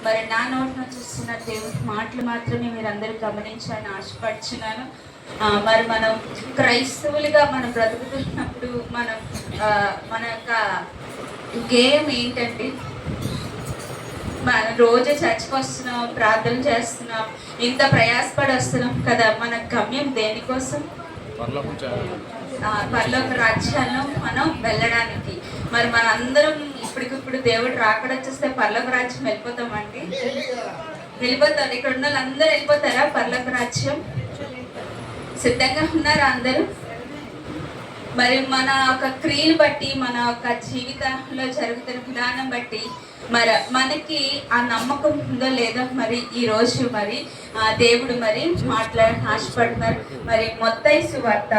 మరి నా నోటి నుంచి వస్తున్న దేవుని మాటలు మాత్రమే మీరు అందరూ గమనించాలని ఆశపడుచున్నాను. మరి మనం క్రైస్తవులుగా మనం బ్రతుకుతున్నప్పుడు మన యొక్క గేమ్ ఏంటంటే, మనం రోజు చర్చకు వస్తున్నాం, ప్రార్థన చేస్తున్నాం, ఇంత ప్రయాసపడి వస్తున్నాం కదా. మన గమ్యం దేనికోసం? పరలోక రాజ్యాల్లో మనం వెళ్ళడానికి. మరి మనందరం ఇప్పటికిప్పుడు దేవుడు రాకడ వచ్చేస్తే పరలోక రాజ్యం వెళ్ళిపోతామండి? వెళ్ళిపోతారు. ఇక్కడ ఉన్న వాళ్ళందరూ వెళ్ళిపోతారా పరలోక రాజ్యం? సిద్ధంగా ఉన్నారా అందరూ? మరి మన ఒక క్రియను బట్టి, మన ఒక జీవితంలో జరుగుతున్న విధానం బట్టి మనకి ఆ నమ్మకం ఉందో లేదో మరి ఈ రోజు మరి దేవుడు మరి ఆశపడుతున్నారు. మరి మత్తయి సువార్త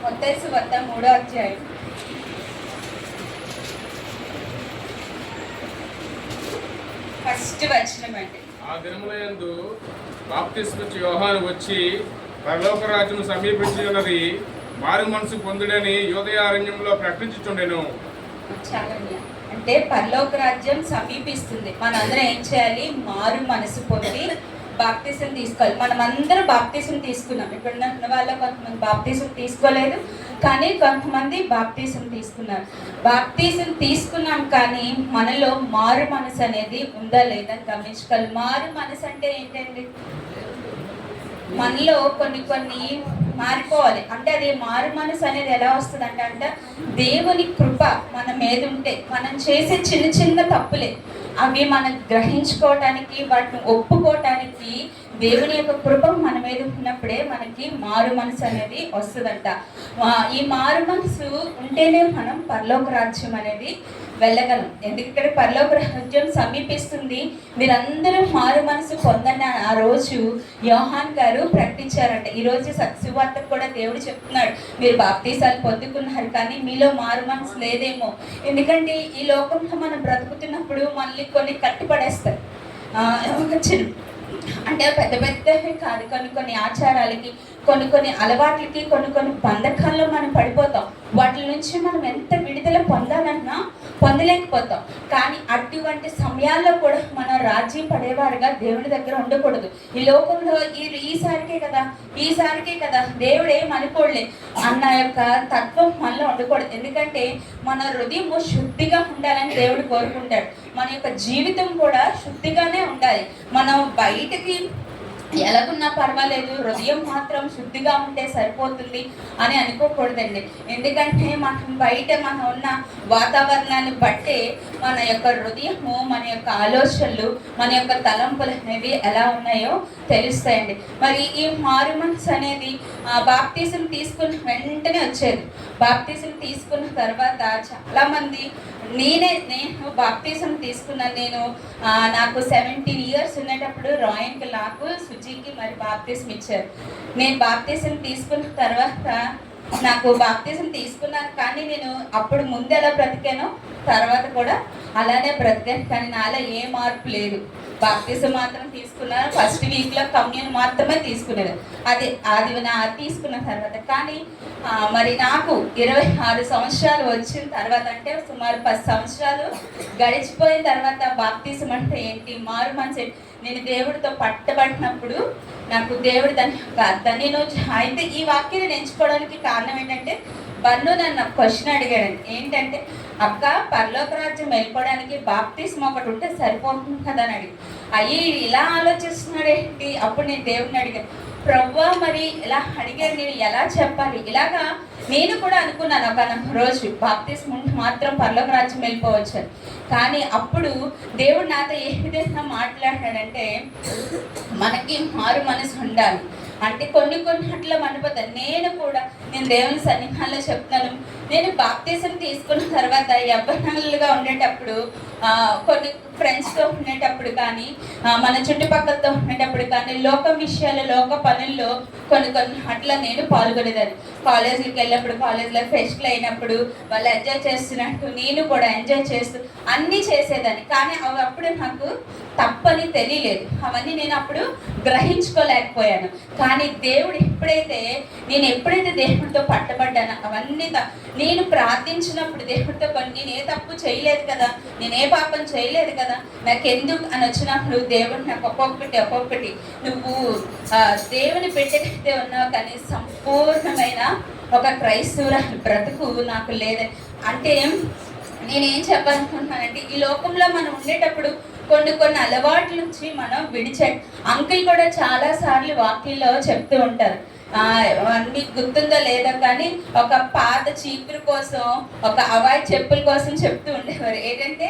మత్తయి సువార్త 3వ అధ్యాయం ఫస్ట్ వచనం అండి. ఆ దినములందు బాప్తిస్మిచ్చు యోహాను వచ్చి పరలోక రాజ్యం సమీపించి ఉన్నది, మారు మనసు పొందుడని యూదయారణ్యంలో ప్రకటించుచుండెను. చాలండి. అంటే పరలోక రాజ్యం సమీపిస్తుంది. మనందరం ఏం చేయాలి? మారు మనసు పొంది బాప్తిసం తీసుకోవాలి. మనం అందరం బాప్తిసం తీసుకున్నాం. ఇక్కడ ఉన్న వాళ్ళ కొంతమంది బాప్తిసం తీసుకోలేదు, కానీ కొంతమంది బాప్తిసం తీసుకున్నారు. బాప్తిసం తీసుకున్నాం, కానీ మనలో మారు మనసు అనేది ఉందా లేదా గమనించుకోవాలి. మారు మనసు అంటే ఏంటండి? మనలో కొన్ని మారిపోవాలి. అంటే అది మారు మనసు అనేది ఎలా వస్తుంది అంటే దేవుని కృప మన మీద ఉంటే, మనం చేసే చిన్న చిన్న తప్పులే అవి మనం గ్రహించుకోవటానికి, వాటిని ఒప్పుకోవటానికి దేవుని యొక్క కృప మన మీద ఉన్నప్పుడే మనకి మారు మనసు అనేది వస్తుందంట. ఈ మారు మనసు ఉంటేనే మనం పరలోక రాజ్యం అనేది వెళ్ళగలం. ఎందుకంటే పరలోక రాజ్యం సమీపిస్తుంది, మీరందరూ మారు మనసు పొందని ఆ రోజు యోహాన్ గారు ప్రకటించారంట. ఈరోజు సువార్తకు కూడా దేవుడు చెప్తున్నాడు, మీరు బాప్తీసాలు పొందుకున్నారు కానీ మీలో మారు మనసు లేదేమో. ఎందుకంటే ఈ లోకంలో మనం బ్రతుకుతున్నప్పుడు మనల్ని కొన్ని కట్టిపడేస్తారు. అంటే పెద్ద పెద్దవి కాదు, కొన్ని ఆచారాలకి, కొన్ని అలవాట్లకి, కొన్ని బంధకాల్లో మనం పడిపోతాం. వాటి నుంచి మనం ఎంత విడుదల పొందాలన్నా పొందలేకపోతాం. కానీ అటువంటి సమయాల్లో కూడా మనం రాజీ పడేవారుగా దేవుడి దగ్గర ఉండకూడదు. ఈ లోకంలో ఈసారికే కదా దేవుడు ఏమనుకోలే అన్న యొక్క తత్వం మనలో ఉండకూడదు. ఎందుకంటే మన హృదయం శుద్ధిగా ఉండాలని దేవుడు కోరుకుంటాడు. మన యొక్క జీవితం కూడా శుద్ధిగానే ఉండాలి. మనం బయటకి ఎలాగున్నా పర్వాలేదు, హృదయం మాత్రం శుద్ధిగా ఉంటే సరిపోతుంది అని అనుకోకూడదండి. ఎందుకంటే మనం ఉన్న వాతావరణాన్ని బట్టే మన యొక్క హృదయము, మన యొక్క ఆలోచనలు, మన యొక్క తలంపులు అనేవి ఎలా ఉన్నాయో తెలుస్తాయండి. మరి ఈ మారు మనసు అనేది బాప్తీసం తీసుకున్న వెంటనే వచ్చేది. బాప్తీసం తీసుకున్న తర్వాత చాలామంది నేను బాప్తీసం తీసుకున్నాను. నాకు 17 years ఉన్నప్పుడు రాయన్కి, నాకు సుజీకి మరి బాప్తీసం ఇచ్చారు. నేను బాప్తీసం తీసుకున్న తర్వాత నాకు బాప్తీసం తీసుకున్నాను, కానీ నేను అప్పుడు ముందు ఎలా బ్రతికానో తర్వాత కూడా అలానే బ్రతికాను. కానీ నాలో ఏ మార్పు లేదు. బాప్తీసం మాత్రం తీసుకున్నాను. ఫస్ట్ వీక్లో కమ్యూన్ మాత్రమే తీసుకునేది. అది తీసుకున్న తర్వాత. కానీ మరి నాకు 26 సంవత్సరాలు వచ్చిన తర్వాత, అంటే సుమారు 10 సంవత్సరాలు గడిచిపోయిన తర్వాత బాప్తీసం అంటే ఏంటి, మారు మనసు, నేను దేవుడితో పట్టబడినప్పుడు నాకు దేవుడు దాని యొక్క అర్థాన్ని అయితే ఈ వాక్యాన్ని ఎంచుకోవడానికి కారణం ఏంటంటే, బన్ను నన్ను క్వశ్చన్ అడిగాడండి. ఏంటంటే, అక్క పరలోక రాజ్యం వెళ్ళిపోవడానికి బాప్తిస్మ ఒకటి ఉంటే సరిపోతుంది కదా అని అడిగి, అయ్యి ఇలా ఆలోచిస్తున్నాడు ఏంటి? అప్పుడు నేను దేవుడిని అడిగాను, ప్రవ్వా మరి ఇలా అడిగాను, నేను ఎలా చెప్పాలి? ఇలాగా నేను కూడా అనుకున్నాను ఒక రోజు, బాప్తిస్మ ఉంటే మాత్రం పరలోక రాజ్యం వెళ్ళిపోవచ్చు అని. కానీ అప్పుడు దేవుడు నాతో ఏ విధంగా మాట్లాడాడంటే, మనకి మారు మనసు ఉండాలి. అంటే కొన్ని అట్లా మనిపోతాను. నేను దేవుని సన్నిధానంలో చెప్తాను, నేను బాప్తీసం తీసుకున్న తర్వాత యవ్వనాలుగా ఉండేటప్పుడు కొన్ని ఫ్రెండ్స్తో ఉండేటప్పుడు కానీ మన చుట్టుపక్కలతో ఉండేటప్పుడు కానీ లోక విషయాలు లోక పనుల్లో కొన్ని అట్లా నేను పాల్గొనేదాన్ని. కాలేజీకి వెళ్ళినప్పుడు కాలేజీలో ఫెస్ట్లు అయినప్పుడు వాళ్ళు ఎంజాయ్ చేస్తున్నట్టు నేను కూడా ఎంజాయ్ చేస్తూ అన్నీ చేసేదాన్ని. కానీ అవి అప్పుడు నాకు తప్పని తెలియలేదు, అవన్నీ నేను అప్పుడు గ్రహించుకోలేకపోయాను. కానీ దేవుడు నేను ఎప్పుడైతే దేవుడితో పట్టబడ్డానో అవన్నీ నేను ప్రార్థించినప్పుడు దేవుడితో నేను ఏ తప్పు చేయలేదు కదా, నేను ఏ పాపం చేయలేదు కదా, నాకు ఎందుకు అని వచ్చినప్పుడు దేవుడు నాకు ఒక్కొక్కటి నువ్వు దేవుని పెట్టేటైతే ఉన్నావు కానీ సంపూర్ణమైన ఒక క్రైస్తవురాలు బ్రతుకు నాకు లేదని. అంటే నేనేం చెప్పాలనుకుంటున్నానంటే ఈ లోకంలో మనం ఉండేటప్పుడు కొన్ని అలవాట్ల నుంచి మనం విడిచాడు. అంకుల్ కూడా చాలా సార్లు వాక్యంలో చెప్తూ ఉంటారు, మీకు గుర్తుందో లేదో కానీ ఒక పాత చీపురు కోసం ఒక అవాయిడ్ చెప్పుల కోసం చెప్తూ ఉండేవారు. ఏంటంటే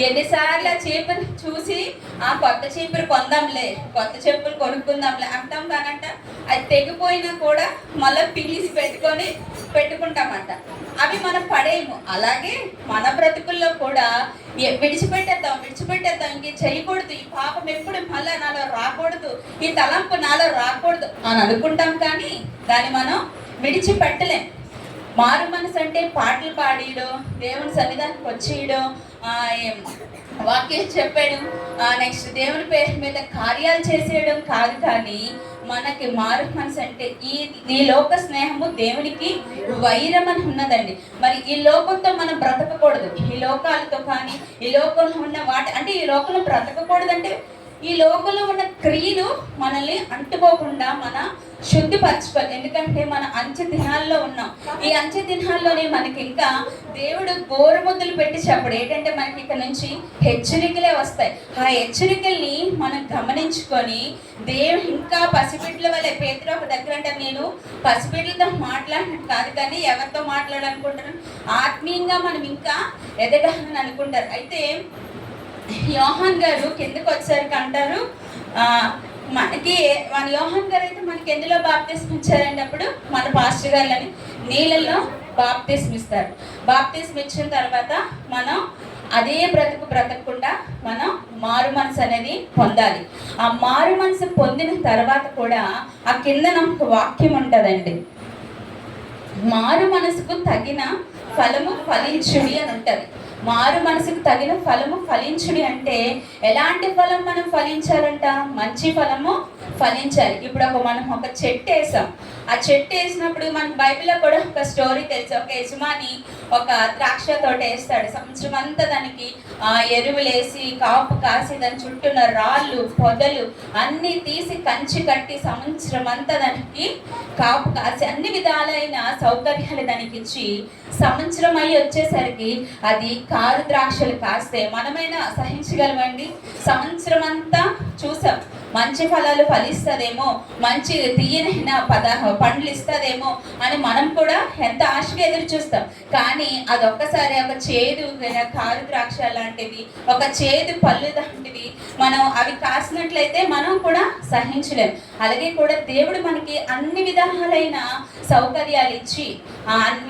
ఎన్నిసార్లు చీపురు చూసి కొత్త చీపురు కొందాంలే, కొత్త చెప్పులు కొనుక్కుందాంలే అంటాం కానంట అది తెగిపోయినా కూడా మళ్ళీ పిలిసి పెట్టుకుంటామంట. అవి మనం పడేయము. అలాగే మన బ్రతుకుల్లో కూడా విడిచిపెట్టేద్దాం ఇంక చేయకూడదు, ఈ పాపం ఎప్పుడు మళ్ళీ నాలో రాకూడదు, ఈ తలంపు నాలో రాకూడదు అని అనుకుంటాం కానీ దాన్ని మనం విడిచిపెట్టలేం. మారు మనసు అంటే పాటలు పాడియడం, దేవుని సన్నిధానికి వచ్చేయడం, వాక్యం చెప్పడం, నెక్స్ట్ దేవుని పేరు మీద కార్యాలు చేసేయడం కాదు. కానీ మనకి మారు మనసు అంటే ఈ లోక స్నేహము దేవునికి వైరం అని ఉన్నదండి. మరి ఈ లోకంతో మనం బ్రతకకూడదు, ఈ లోకాలతో కానీ ఈ లోకంలో ఉన్న అంటే ఈ లోకంలో బ్రతకకూడదు అంటే ఈ లోకంలో ఉన్న క్రియలు మనల్ని అంటుకోకుండా మన శుద్ధిపరచుకోవాలి. ఎందుకంటే మన అంచె దినాల్లో ఉన్నాం. ఈ అంచె దినాల్లోనే మనకి ఇంకా దేవుడు గోరుముద్దలు పెట్టి చెప్పడు ఏంటంటే మనకి ఇక్కడ నుంచి హెచ్చరికలే వస్తాయి. ఆ హెచ్చరికల్ని మనం గమనించుకొని దేవుడు ఇంకా పసిబిడ్డల వల్లే పేతురు ఒక దగ్గర అంటే నేను పసిబిడ్డలతో మాట్లాడినట్టు కాదు కానీ ఎవరితో మాట్లాడాలనుకుంటున్నాను, ఆత్మీయంగా మనం ఇంకా ఎదగాలని అనుకుంటారు. అయితే యోహాన్ గారు కిందకు వచ్చేసరికి అంటారు, మనకి మన యోహాన్ గారు అయితే మనకి ఎందులో బాప్తిస్మం ఇచ్చారంటే అప్పుడు మన పాస్టర్ గారులని నీళ్ళల్లో బాప్తిస్మం ఇస్తారు. బాప్తిస్మం ఇచ్చిన తర్వాత మనం అదే బ్రతకకుండా మనం మారు మనసు అనేది పొందాలి. ఆ మారు మనసు పొందిన తర్వాత కూడా ఆ కింద నాకు వాక్యం ఉంటుందండి, మారు మనసుకు తగిన ఫలము ఫలించుడి అని ఉంటుంది. మారు మనసుకు తగిన ఫలము ఫలించుడి అంటే ఎలాంటి ఫలం మనం ఫలించాలంట? మంచి ఫలము ఫలించాలి. ఇప్పుడు మనం ఒక చెట్టు వేసాం, ఆ చెట్టు వేసినప్పుడు మనకు బైబిల్లో కూడా ఒక స్టోరీ తెలుసు. ఒక యజమాని ఒక ద్రాక్ష తోట వేస్తాడు, సంవత్సరం అంతా దానికి ఎరువులేసి కాపు కాసి దాని చుట్టూన్న రాళ్ళు పొదలు అన్నీ తీసి కంచి కట్టి సంవత్సరం అంతా దానికి కాపు కాసి అన్ని విధాలైన సౌకర్యాలు దానికి ఇచ్చి సంవత్సరం అయ్యి వచ్చేసరికి అది కారు ద్రాక్షలు కాస్తే మనమైనా సహించగలమండి? సంవత్సరం అంతా చూసాం, మంచి ఫలాలు ఫలిస్తుందేమో, మంచి తీయనైన పండ్లు ఇస్తుందేమో అని మనం కూడా ఎంత ఆశగా ఎదురు చూస్తాం. కానీ అదొక్కసారి ఒక చేదు కారు ద్రాక్ష లాంటివి, ఒక చేదు పళ్ళు లాంటివి మనం అవి కాసినట్లయితే మనం కూడా సహించలేం. అలాగే కూడా దేవుడు మనకి అన్ని విధాలైన సౌకర్యాలు ఇచ్చి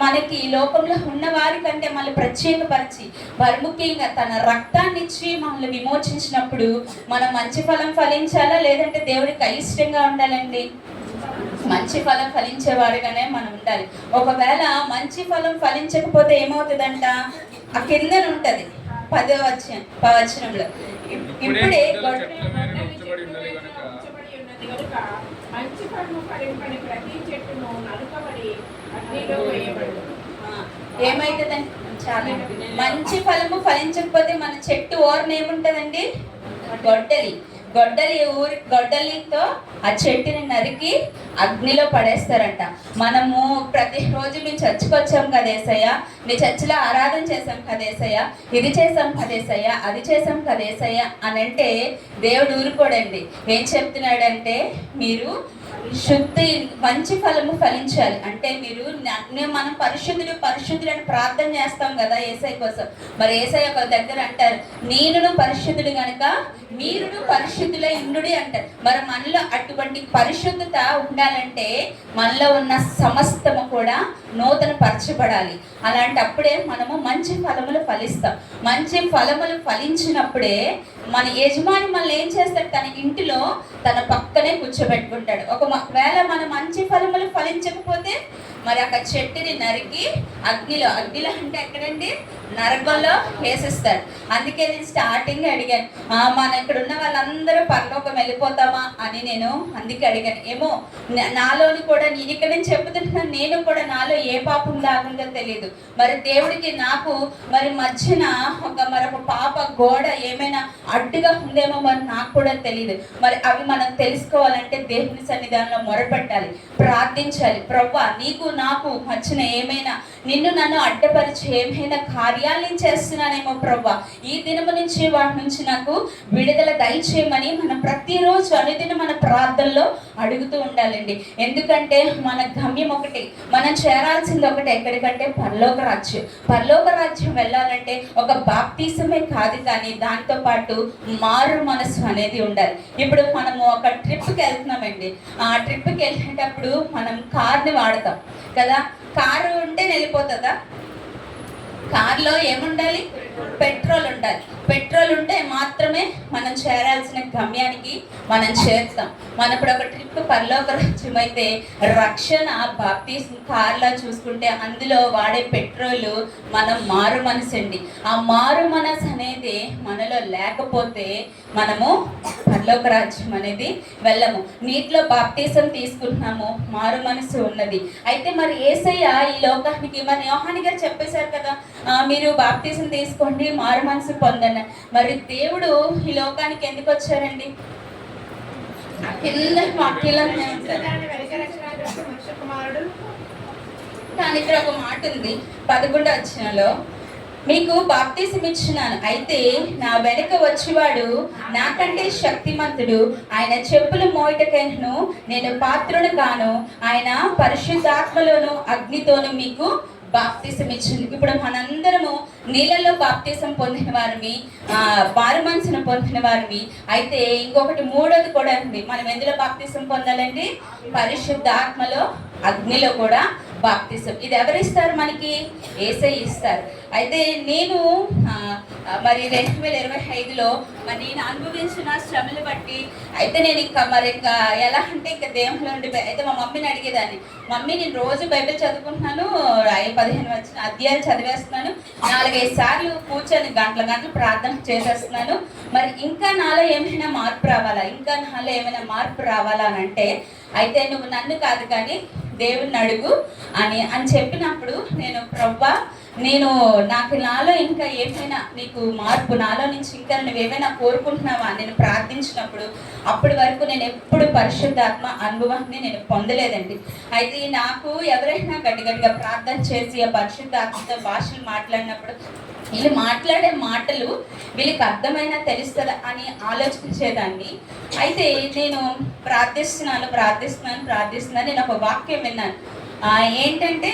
మనకి లోకంలో ఉన్న వారి కంటే మళ్ళీ ప్రత్యేకపరిచి వారి ముఖ్యంగా తన రక్తాన్ని ఇచ్చి మనల్ని విమోచించినప్పుడు మనం మంచి ఫలం ఫలించాలా లేదంటే దేవుడికి అయిష్టంగా ఉండాలండి? మంచి ఫలం ఫలించేవారుగానే మనం ఉండాలి. ఒకవేళ మంచి ఫలం ఫలించకపోతే ఏమవుతుందంట? ఆ కిందన ఉంటది 10వ వచనంలో, ఇప్పుడే ఏమైతుందండి? చాలా మంచి ఫలము ఫలించకపోతే మన చెట్టు ఓరన ఏముంటదండి? గొడ్డలితో ఆ చెట్టుని నరికి అగ్నిలో పడేస్తారంట. మనము ప్రతిరోజు మేము చర్చికి వచ్చాం కదేసయ్య, నీ చర్చిలో ఆరాధన చేసాం కదేసయ్య, ఇది చేసాం కదేసయ్య, అది చేసాం కదేసయ్య అని అంటే దేవుడు ఊరుకోడండి. ఏం చెప్తున్నాడంటే మీరు శుద్ధి మంచి ఫలము ఫలించాలి అంటే మీరు మనం పరిశుద్ధులని ప్రార్థన చేస్తాం కదా ఏసై కోసం. మరి ఏసై ఒక దగ్గర అంటారు, నేనును పరిశుద్ధుడు గనుక మీరును పరిశుద్ధులై ఉండుడి అంటారు. మరి మనలో అటువంటి పరిశుద్ధత ఉండాలంటే మనలో ఉన్న సమస్తము కూడా నూతన పరచబడాలి. అలాంటప్పుడే మనము మంచి ఫలములు ఫలిస్తాం. మంచి ఫలములు ఫలించినప్పుడే మన యజమాని మనల్ని ఏం చేస్తాడు, తన ఇంటిలో తన పక్కనే కూర్చోబెట్టుకుంటాడు. ఒకవేళ మన మంచి ఫలములు ఫలించకపోతే మరి ఒక చెట్టుని నరికి అగ్నిలో అంటే ఎక్కడండి, నరకంలో వేసేస్తాడు. అందుకే నేను స్టార్టింగ్ అడిగాను, మన ఇక్కడ ఉన్న వాళ్ళందరూ పరలోకం వెళ్ళిపోతామా అని నేను అందుకే అడిగాను. ఏమో నాలోని కూడా నేను ఇక్కడ నుంచి చెప్తున్నాను, నేను కూడా నాలో ఏ పాపం దాగుందో తెలియదు. మరి దేవుడికి నాకు మరి మధ్యన మరొక పాప గోడ ఏమైనా అడ్డుగా ఉందేమో మరి నాకు కూడా తెలియదు. మరి అవి మనం తెలుసుకోవాలంటే దేవుని సన్నిధానంలో మొరపెట్టాలి, ప్రార్థించాలి. ప్రభువా, నీకు నాకు మధ్యన ఏమైనా నన్ను అడ్డపరిచి ఏమైనా కార్యాలను చేస్తున్నానేమో ప్రభువా, ఈ దినము నుంచి వాటి నుంచి నాకు విడుదల దయచేయమని మనం ప్రతిరోజు అనుదిన మన ప్రార్థనలో అడుగుతూ ఉండాలండి. ఎందుకంటే మన గమ్యం ఒకటి, మనం చేరాల్సింది ఒకటి, ఎక్కడికంటే పరలోక రాజ్యం వెళ్ళాలంటే ఒక బాప్తిసమే కాదు, కానీ దాంతో పాటు మారు మనసు అనేది ఉండాలి. ఇప్పుడు మనము ఒక ట్రిప్కి వెళ్తున్నామండి. ఆ ట్రిప్కి వెళ్ళేటప్పుడు మనం కార్ని వాడతాం కదా. కారు ఉంటే వెళ్ళిపోతుందా? కార్లో ఏముండాలి? పెట్రోల్ ఉండాలి. పెట్రోల్ ఉంటే మాత్రమే మనం చేరాల్సిన గమ్యానికి మనం చేరుతాం. మనం ఇప్పుడు ఒక ట్రిప్ పరలోక రాజ్యం అయితే రక్షణ బాప్తిస్మ కార్లా చూసుకుంటే అందులో వాడే పెట్రోలు మనం మారు మనసు అండి. ఆ మారు మనసు అనేది మనలో లేకపోతే మనము పరలోక రాజ్యం అనేది వెళ్ళము. నీటిలో బాప్తిసం తీసుకుంటున్నాము, మారు మనసు ఉన్నది. అయితే మరి యేసయ్య ఈ లోకానికి మరి యోహాని గారు చెప్పేశారు కదా, మీరు బాప్తిసం తీసుకోండి, మారు మనసు పొందండి. మరి దేవుడు ఈ లోకానికి ఎందుకు వచ్చారండి? కానీ ఇక్కడ ఒక మాట ఉంది 11వ వచనంలో, మీకు బాప్తిసం ఇచ్చినాను, అయితే నా వెనుక వచ్చేవాడు నాకంటే శక్తిమంతుడు, ఆయన చెప్పులు మోయటకైనను నేను పాత్రుడు కాను, ఆయన పరిశుద్ధాత్మలోను అగ్నితోను మీకు బాప్తిసం ఇచ్చింది. ఇప్పుడు మనందరము నీళ్ళలో బాప్తిసం పొందిన వారిని, మారు మనసును పొందిన వారిని. అయితే ఇంకొకటి మూడోది కూడా ఉంది, మనం ఎందులో బాప్తిసం పొందాలండి? పరిశుద్ధాత్మలో అగ్నిలో కూడా బాప్తిసం. ఇది ఎవరిస్తారు మనకి? యేసయ్య ఇస్తారు. అయితే నేను మరి 2025లో మరి నేను అనుభవించిన శ్రమలు బట్టి అయితే నేను ఇంకా ఎలా అంటే ఇంకా దేవుళ్ళ నుండి అయితే మా మమ్మీని అడిగేదాన్ని, మమ్మీ నేను రోజు బైబిల్ చదువుకుంటున్నాను, 15 అధ్యాయాలు చదివేస్తున్నాను, 4-5 సార్లు కూర్చొని గంటలు ప్రార్థన చేసేస్తున్నాను, మరి ఇంకా నాలో ఏమైనా మార్పు రావాలా అని అంటే, అయితే నువ్వు నన్ను కాదు కానీ దేవుని అడుగు అని చెప్పినప్పుడు నేను ప్రభువా, నాకు నాలో ఇంకా ఏమైనా నీకు మార్పు, నాలో నుంచి ఇంకా నువ్వేమైనా కోరుకుంటున్నావా నేను ప్రార్థించినప్పుడు, అప్పటి వరకు నేను ఎప్పుడు పరిశుద్ధాత్మ అనుభవాన్ని నేను పొందలేదండి. అయితే నాకు ఎవరైనా గట్టిగా ప్రార్థన చేసి ఆ పరిశుద్ధాత్మతో భాషలు మాట్లాడినప్పుడు వీళ్ళు మాట్లాడే మాటలు వీళ్ళకి అర్థమైనా తెలుస్తుందా అని ఆలోచించేదాన్ని. అయితే నేను ప్రార్థిస్తున్నాను. నేను ఒక వాక్యం విన్నాను. ఏంటంటే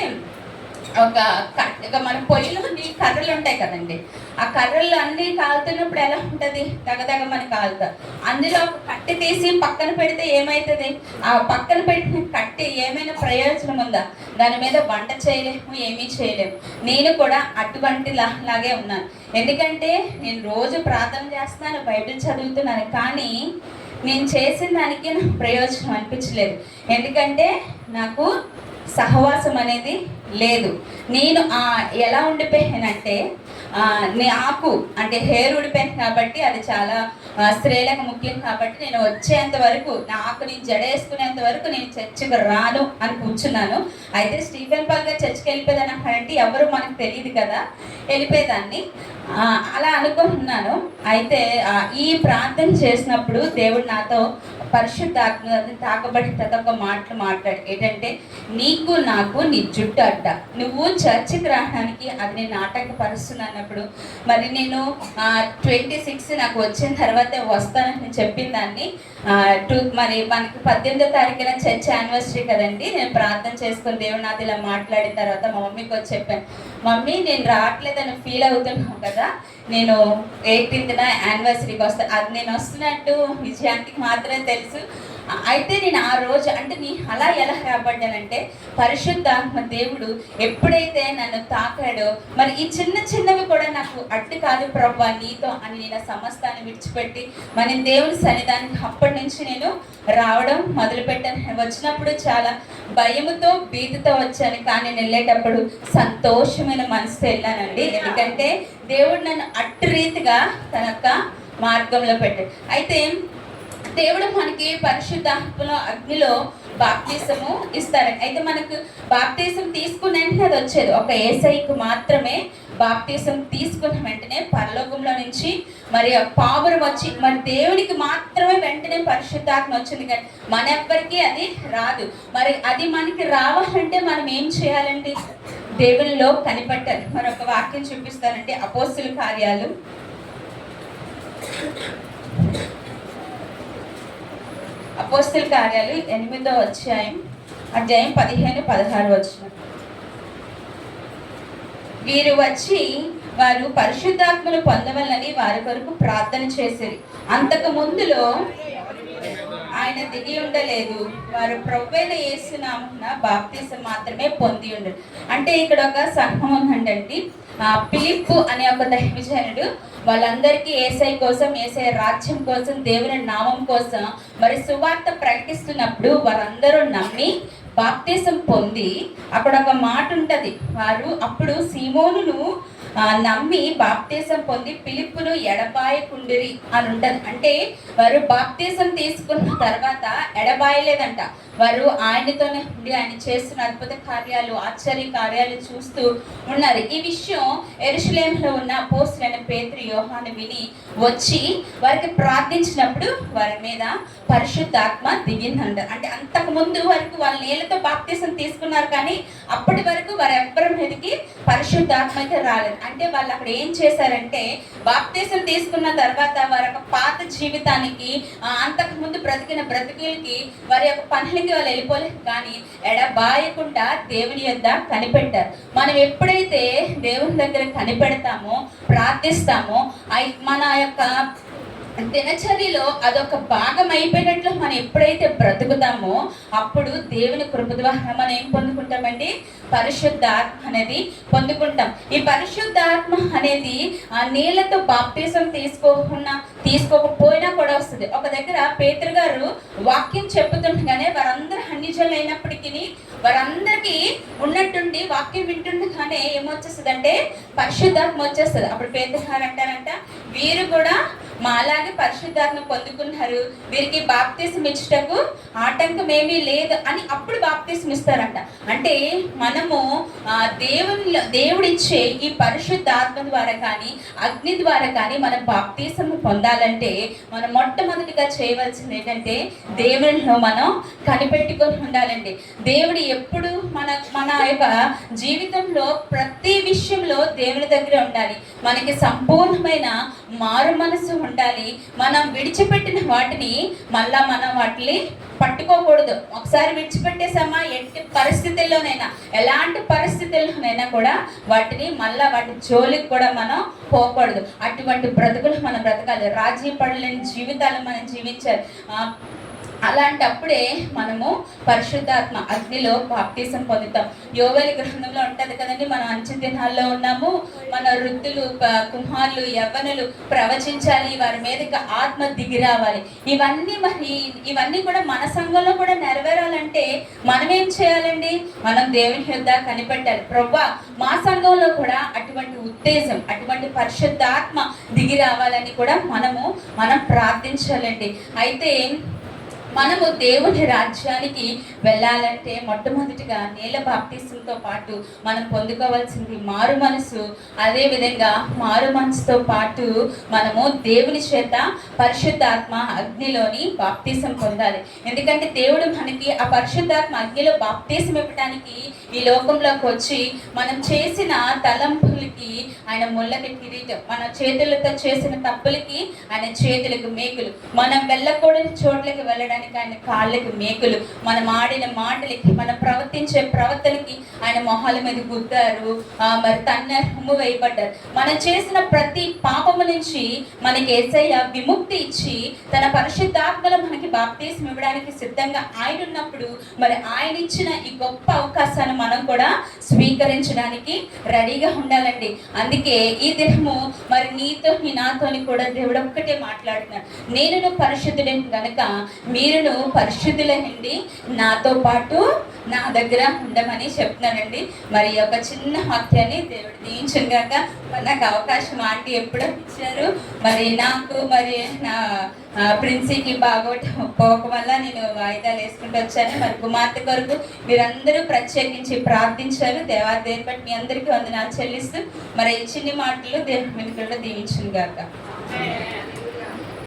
మన పొయ్యిలో కర్రలు ఉంటాయి కదండి, ఆ కర్రలు అన్నీ కాలుతున్నప్పుడు ఎలా ఉంటుంది? దగదగ మనకి కాలుతా. అందులో ఒక కట్టె తీసి పక్కన పెడితే ఏమవుతుంది? ఆ పక్కన పెట్టిన కట్టె ఏమైనా ప్రయోజనం ఉందా? దాని మీద వంట చేయలేము, ఏమీ చేయలేము. నేను కూడా అటువంటి లాగే ఉన్నాను. ఎందుకంటే నేను రోజు ప్రార్థన చేస్తున్నాను, బైబిల్ చదువుతున్నాను, కానీ నేను చేసిన దానికి నాకు ప్రయోజనం అనిపించలేదు. ఎందుకంటే నాకు సహవాసం అనేది లేదు. నేను ఎలా ఉండిపోయానంటే నాకు అంటే హెయిర్ ఊడిపోయాను కాబట్టి అది చాలా స్త్రీలకు ముఖ్యం కాబట్టి నేను వచ్చేంత వరకు నేను జడేసుకునేంత వరకు నేను చర్చికి రాను అని కూర్చున్నాను. అయితే స్టీఫెన్ పాల్ గారు చర్చికి వెళ్ళిపోయేదాన్ని అంటే ఎవరు మనకు తెలియదు కదా, వెళ్ళిపోయేదాన్ని అలా అనుకుంటున్నాను. అయితే ఈ ప్రార్థన చేసినప్పుడు దేవుడు నాతో పరిశుద్ధాత్మ తాకబడిన తర్వాత ఒక మాటలు మాట్లాడు ఏంటంటే, నీకు నాకు నీ జుట్టు అడ్డ, నువ్వు చర్చికి రావడానికి అది నేను ఆటంకపరుస్తున్నప్పుడు మరి నేను 26 నాకు వచ్చిన తర్వాత వస్తానని చెప్పిన దాన్ని మరి మనకి 18వ తారీఖున చర్చ్ యానివర్సరీ కదండి. నేను ప్రార్థన చేసుకుని దేవుడు నాతో ఇలా మాట్లాడిన తర్వాత మా మమ్మీకి వచ్చి చెప్పాను, మమ్మీ నేను రావట్లేదని ఫీల్ అవుతున్నాను కదా, నేను 18న యానివర్సరీకి వస్తాను, అది నేను వస్తున్నట్టు విజయానికి మాత్రమే తెలుసు. అయితే నేను ఆ రోజు అంటే అలా ఎలా రాబడ్డానంటే, పరిశుద్ధాత్మ దేవుడు ఎప్పుడైతే నన్ను తాకాడో మరి ఈ చిన్న చిన్నవి కూడా నాకు అడ్డు కాదు ప్రభువా నీతో అని నేను సమస్తాన్ని విడిచిపెట్టి మరి దేవుని సన్నిధానికి అప్పటి నుంచి నేను రావడం మొదలుపెట్టాను. వచ్చినప్పుడు చాలా భయముతో భీతితో వచ్చాను, కానీ నేను వెళ్ళేటప్పుడు సంతోషమైన మనసుతో వెళ్ళానండి. ఎందుకంటే దేవుడు నన్ను అట్టు రీతిగా తన యొక్క మార్గంలో పెట్టాడు. అయితే దేవుడు మనకి పరిశుద్ధాత్మలో అగ్నిలో బాప్తిసము ఇస్తారు. అయితే మనకు బాప్తిసం తీసుకున్న వెంటనే అది వచ్చేది ఒక యేసయ్యకు మాత్రమే. బాప్తిసం తీసుకున్న వెంటనే పరలోకంలో నుంచి మరి పావురం వచ్చి మరి దేవునికి మాత్రమే వెంటనే పరిశుద్ధాత్మ వచ్చింది, కానీ మన ఎవ్వరికి అది రాదు. మరి అది మనకి రావాలంటే మనం ఏం చేయాలండి? దేవునిలో కనిపెట్టాలి. మరి ఒక వాక్యం చూపిస్తానంటే అపోస్తుల కార్యాలు 8వ అధ్యాయం 15-16 వచనం. వీరు వచ్చి వారు పరిశుద్ధాత్మను పొందవలని వారి కొరకు ప్రార్థన చేసిరి. అంతకు ముందులో ఆయన దిగి ఉండలేదు, వారు ప్రభువైన యేసు నామమున బాప్తిసం మాత్రమే పొంది ఉండరు. అంటే ఇక్కడ ఒక సంఘం ఉందండి. ఫిలిప్పు అనే ఒక దైవజనుడు వాళ్ళందరికీ యేసయ్య కోసం, యేసయ్య రాజ్యం కోసం, దేవుని నామం కోసం మరి సువార్త ప్రకటిస్తున్నప్పుడు వారందరూ నమ్మి బాప్తిసం పొంది, అక్కడ ఒక మాట ఉంటది, వారు అప్పుడు సీమోనును నమ్మి బాప్తిసం పొంది ఫిలిప్పును ఎడబాయకుండిరి అని ఉంటది. అంటే వారు బాప్తిసం తీసుకున్న తర్వాత ఎడబాయలేదంట, వారు ఆయనతోనే ఉండి ఆయన చేస్తున్న అద్భుత కార్యాలు, ఆశ్చర్య కార్యాలు చూస్తూ ఉన్నారు. ఈ విషయం యెరూషలేములో ఉన్న అపోస్తలులైన పేతురు, యోహాను విని వచ్చి వారికి ప్రార్థించినప్పుడు వారి మీద పరిశుద్ధాత్మ దిగిందంట. అంటే అంతకు ముందు వరకు వాళ్ళు నీళ్ళతో బాప్తిసం తీసుకున్నారు, కానీ అప్పటి వరకు వారు ఎవ్వరి మీదకి పరిశుద్ధాత్మ అయితే రాలేదు. అంటే వాళ్ళు అక్కడ ఏం చేశారంటే, బాప్తిసం తీసుకున్న తర్వాత వారి యొక్క పాత జీవితానికి, అంతకు ముందు బ్రతికిన బ్రతుకులకి, వారి యొక్క పనులకి వాళ్ళు వెళ్ళిపోలేదు, కానీ ఎడబాయకుండా దేవుని యొద్ద కనిపెట్టారు. మనం ఎప్పుడైతే దేవుని దగ్గర కనిపెడతామో, ప్రార్థిస్తామో, మన యొక్క దినచర్యలో అదొక భాగం అయిపోయినట్లు మనం ఎప్పుడైతే బ్రతుకుతామో అప్పుడు దేవుని కృప ద్వారా మనం ఏం పొందుకుంటామండి? పరిశుద్ధాత్మ అనేది పొందుకుంటాం. ఈ పరిశుద్ధాత్మ అనేది ఆ నీళ్లతో బాప్తిసం తీసుకోకపోయినా కూడా వస్తుంది. ఒక దగ్గర పేతురు గారు వాక్యం చెప్పుతుండగానే వారందరూ అన్యజనులు అయినప్పటికీ వారందరికీ ఉన్నట్టుండి వాక్యం వింటుండగానే ఏమొచ్చేస్తుంది అంటే పరిశుద్ధాత్మ వచ్చేస్తుంది. అప్పుడు పేతురు గారు అంటారంట, వీరు కూడా మాలాగే పరిశుద్ధాత్మ పొందుకున్నారు, వీరికి బాప్తిసం ఇచ్చుటకు ఆటంకం ఏమీ లేదు అని అప్పుడు బాప్తిసం ఇస్తారంట. అంటే మనము దేవుడిచ్చే ఈ పరిశుద్ధాత్మ ద్వారా కానీ అగ్ని ద్వారా కానీ మనం బాప్తిసం పొందాలంటే మనం మొట్టమొదటిగా చేయవలసింది ఏంటంటే దేవునిలో మనం కనిపెట్టుకొని ఉండాలండి. దేవుడు ఎప్పుడు మన యొక్క జీవితంలో ప్రతి విషయంలో దేవుని దగ్గర ఉండాలి. మనకి సంపూర్ణమైన మారు మనసు ఉండాలి. మనం విడిచిపెట్టిన వాటిని మళ్ళా మనం వాటిని పట్టుకోకూడదు. ఒకసారి విడిచిపెట్టేసామా, ఎట్టి పరిస్థితుల్లోనైనా, ఎలాంటి పరిస్థితుల్లోనైనా కూడా వాటిని మళ్ళా వాటి జోలికి కూడా మనం పోకూడదు. అటువంటి బ్రతుకులు మనం బ్రతకాలి. రాజీ పడలేని జీవితాలు మనం జీవించాలి. అలాంటప్పుడే మనము పరిశుద్ధాత్మ అగ్నిలో బాప్తిసం పొందుతాం. యోవేలు గ్రంథంలో ఉంటది కదండి, మనం అంచె దినాల్లో ఉన్నాము, మన వృద్ధులు, కుమారులు, యవ్వనులు ప్రవచించాలి, వారి మీదకి ఆత్మ దిగి రావాలి. ఇవన్నీ కూడా మన సంఘంలో కూడా నెరవేరాలంటే మనం ఏం చేయాలండి? మనం దేవుని యొద్ద కనిపెట్టాలి. ప్రభువా, మా సంఘంలో కూడా అటువంటి ఉత్తేజం, అటువంటి పరిశుద్ధాత్మ దిగి రావాలని కూడా మనం ప్రార్థించాలండి. అయితే మనము దేవుని రాజ్యానికి వెళ్ళాలంటే మొట్టమొదటిగా నీళ్ళ బాప్తిసంతో పాటు మనం పొందుకోవాల్సింది మారు మనసు. అదే విధంగా మారు మనసుతో పాటు మనము దేవుని చేత పరిశుద్ధాత్మ అగ్నిలోని బాప్తిసం పొందాలి. ఎందుకంటే దేవుడు మనకి ఆ పరిశుద్ధాత్మ అగ్నిలో బాప్తిసం ఇవ్వడానికి ఈ లోకంలోకి వచ్చి మనం చేసిన తలంపులకి ఆయన ముళ్ళకి కిరీటం, మన చేతులతో చేసిన తప్పులకి ఆయన చేతులకు మేకులు, మనం వెళ్ళకూడని చోట్లకి వెళ్ళడానికి ఆయన కాళ్ళకి మేకులు, మనం ఆడిన మాటలకి, మనం ప్రవర్తించే ప్రవర్తనకి ఆయన మొహాల మీద గుద్దారు, మరి తన్నము వేయబడ్డారు. మనం చేసిన ప్రతి పాపము నుంచి మనకి యేసయ్య విముక్తి ఇచ్చి తన పరిశుద్ధాత్మలో మనకి బాప్తిసం ఇవ్వడానికి సిద్ధంగా ఆయన ఉన్నప్పుడు మరి ఆయన ఇచ్చిన ఈ గొప్ప అవకాశాన్ని మనం కూడా స్వీకరించడానికి రెడీగా ఉండాలండి. అందుకే ఈ దినము మరి నీతో నాతోని కూడా దేవుడు ఒక్కటే మాట్లాడుతున్నాడు, నేను పరిశుద్ధుడని గనక మీరును పరిశుద్ధులనండి, నాతో పాటు నా దగ్గర ఉండమని చెప్తున్నానండి. మరి ఒక చిన్న వాక్యాన్ని దేవుడు దీవించను గాక. నాకు అవకాశం ఆంటీ ఎప్పుడో ఇచ్చారు. మరి నాకు మరి నా ప్రిన్సీకి పోక వల్ల నేను వాయిదాలు వేసుకుంటూ వచ్చాను. మరి కుమార్తె కొరకు మీరందరూ ప్రత్యేకించి ప్రార్థించారు. దేవాదేవుని బట్టి మీ అందరికీ వందనాలు చెల్లిస్తూ మరి ఈ చిన్ని మాటలు దేవుని కూడా దీవించను గాక.